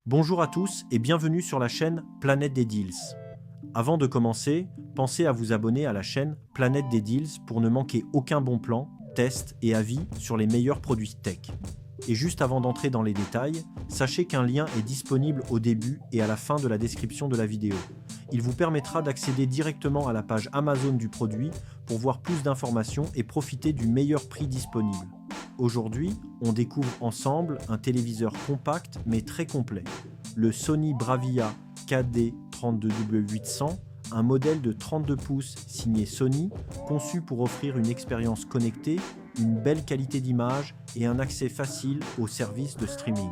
Bonjour à tous et bienvenue sur la chaîne Planète des Deals. Avant de commencer, pensez à vous abonner à la chaîne Planète des Deals pour ne manquer aucun bon plan, test et avis sur les meilleurs produits tech. Et juste avant d'entrer dans les détails, sachez qu'un lien est disponible au début et à la fin de la description de la vidéo. Il vous permettra d'accéder directement à la page Amazon du produit pour voir plus d'informations et profiter du meilleur prix disponible. Aujourd'hui, on découvre ensemble un téléviseur compact mais très complet. Le Sony Bravia KD32W800, un modèle de 32 pouces signé Sony, conçu pour offrir une expérience connectée, une belle qualité d'image et un accès facile aux services de streaming.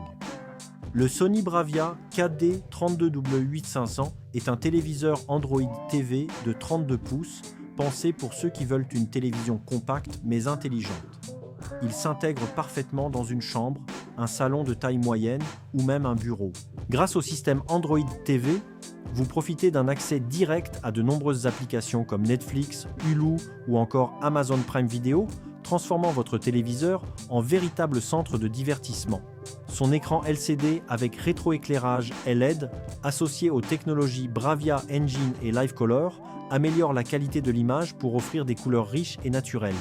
Le Sony Bravia KD32W800 est un téléviseur Android TV de 32 pouces, pensé pour ceux qui veulent une télévision compacte mais intelligente. Il s'intègre parfaitement dans une chambre, un salon de taille moyenne ou même un bureau. Grâce au système Android TV, vous profitez d'un accès direct à de nombreuses applications comme Netflix, Hulu ou encore Amazon Prime Video, transformant votre téléviseur en véritable centre de divertissement. Son écran LCD avec rétroéclairage LED, associé aux technologies Bravia Engine et LiveColor, améliore la qualité de l'image pour offrir des couleurs riches et naturelles.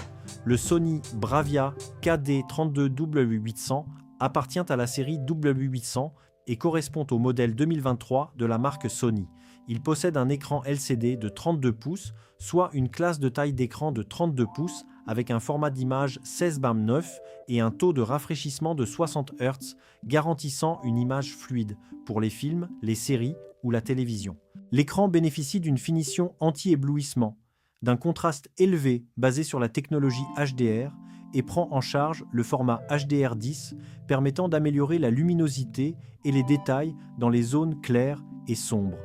Le Sony Bravia KD32W800 appartient à la série W800 et correspond au modèle 2023 de la marque Sony. Il possède un écran LCD de 32 pouces, soit une classe de taille d'écran de 32 pouces avec un format d'image 16:9 et un taux de rafraîchissement de 60 Hz, garantissant une image fluide pour les films, les séries ou la télévision. L'écran bénéficie d'une finition anti-éblouissement, d'un contraste élevé basé sur la technologie HDR et prend en charge le format HDR10 permettant d'améliorer la luminosité et les détails dans les zones claires et sombres.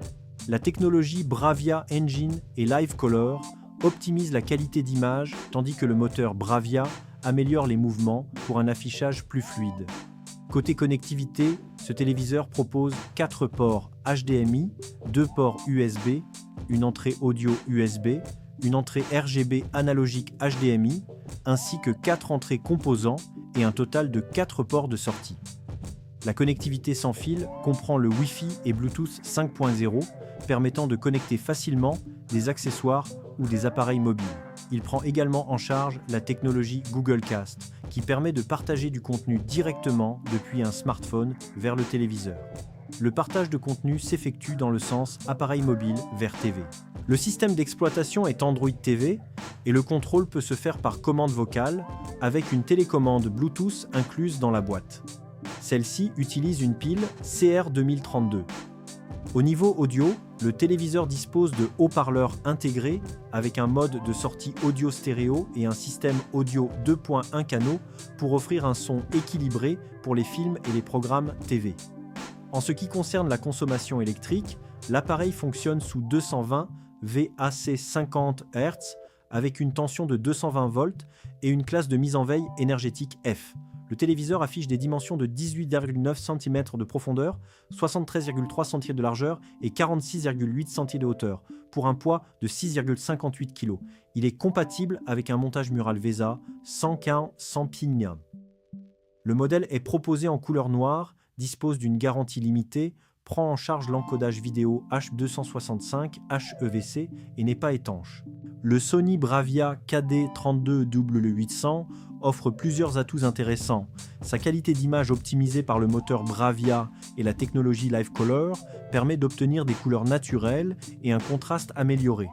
La technologie Bravia Engine et LiveColor optimise la qualité d'image tandis que le moteur Bravia améliore les mouvements pour un affichage plus fluide. Côté connectivité, ce téléviseur propose 4 ports HDMI, 2 ports USB, une entrée audio USB, une entrée RGB analogique HDMI, ainsi que 4 entrées composants et un total de 4 ports de sortie. La connectivité sans fil comprend le Wi-Fi et Bluetooth 5.0, permettant de connecter facilement des accessoires ou des appareils mobiles. Il prend également en charge la technologie Google Cast, qui permet de partager du contenu directement depuis un smartphone vers le téléviseur. Le partage de contenu s'effectue dans le sens appareil mobile vers TV. Le système d'exploitation est Android TV et le contrôle peut se faire par commande vocale avec une télécommande Bluetooth incluse dans la boîte. Celle-ci utilise une pile CR2032. Au niveau audio, le téléviseur dispose de haut-parleurs intégrés avec un mode de sortie audio stéréo et un système audio 2.1 canaux pour offrir un son équilibré pour les films et les programmes TV. En ce qui concerne la consommation électrique, l'appareil fonctionne sous 220 VAC 50 Hz avec une tension de 220 volts et une classe de mise en veille énergétique F. Le téléviseur affiche des dimensions de 18,9 cm de profondeur, 73,3 cm de largeur et 46,8 cm de hauteur, pour un poids de 6,58 kg. Il est compatible avec un montage mural VESA 100K sans pignon. Le modèle est proposé en couleur noire, dispose d'une garantie limitée, prend en charge l'encodage vidéo H265 HEVC et n'est pas étanche. Le Sony Bravia KD32W800 offre plusieurs atouts intéressants. Sa qualité d'image optimisée par le moteur Bravia et la technologie LiveColor permet d'obtenir des couleurs naturelles et un contraste amélioré.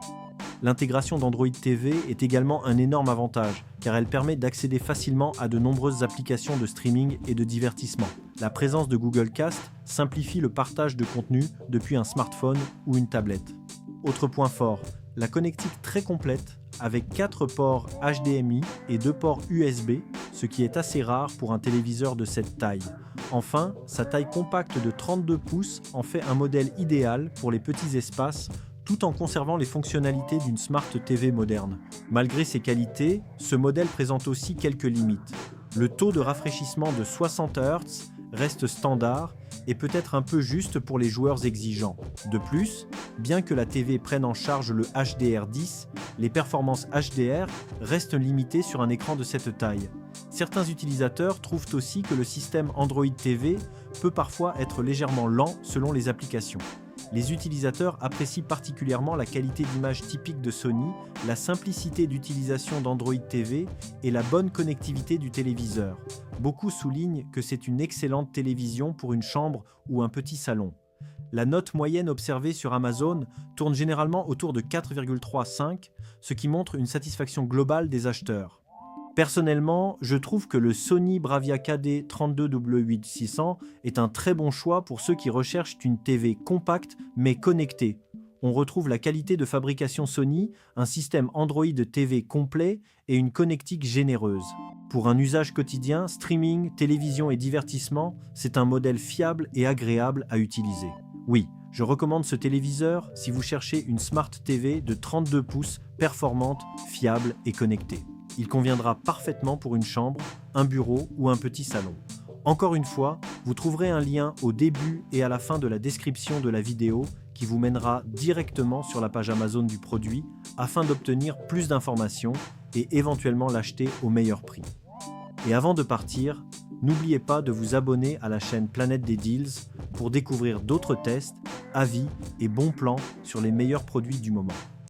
L'intégration d'Android TV est également un énorme avantage, car elle permet d'accéder facilement à de nombreuses applications de streaming et de divertissement. La présence de Google Cast simplifie le partage de contenu depuis un smartphone ou une tablette. Autre point fort, la connectique très complète avec 4 ports HDMI et 2 ports USB, ce qui est assez rare pour un téléviseur de cette taille. Enfin, sa taille compacte de 32 pouces en fait un modèle idéal pour les petits espaces tout en conservant les fonctionnalités d'une Smart TV moderne. Malgré ses qualités, ce modèle présente aussi quelques limites. Le taux de rafraîchissement de 60 Hz reste standard et peut être un peu juste pour les joueurs exigeants. De plus, bien que la TV prenne en charge le HDR10, les performances HDR restent limitées sur un écran de cette taille. Certains utilisateurs trouvent aussi que le système Android TV peut parfois être légèrement lent selon les applications. Les utilisateurs apprécient particulièrement la qualité d'image typique de Sony, la simplicité d'utilisation d'Android TV et la bonne connectivité du téléviseur. Beaucoup soulignent que c'est une excellente télévision pour une chambre ou un petit salon. La note moyenne observée sur Amazon tourne généralement autour de 4,35, ce qui montre une satisfaction globale des acheteurs. Personnellement, je trouve que le Sony Bravia KD 32W8600 est un très bon choix pour ceux qui recherchent une TV compacte mais connectée. On retrouve la qualité de fabrication Sony, un système Android TV complet et une connectique généreuse. Pour un usage quotidien, streaming, télévision et divertissement, c'est un modèle fiable et agréable à utiliser. Oui, je recommande ce téléviseur si vous cherchez une Smart TV de 32 pouces, performante, fiable et connectée. Il conviendra parfaitement pour une chambre, un bureau ou un petit salon. Encore une fois, vous trouverez un lien au début et à la fin de la description de la vidéo qui vous mènera directement sur la page Amazon du produit afin d'obtenir plus d'informations et éventuellement l'acheter au meilleur prix. Et avant de partir, n'oubliez pas de vous abonner à la chaîne Planète des Deals pour découvrir d'autres tests, avis et bons plans sur les meilleurs produits du moment.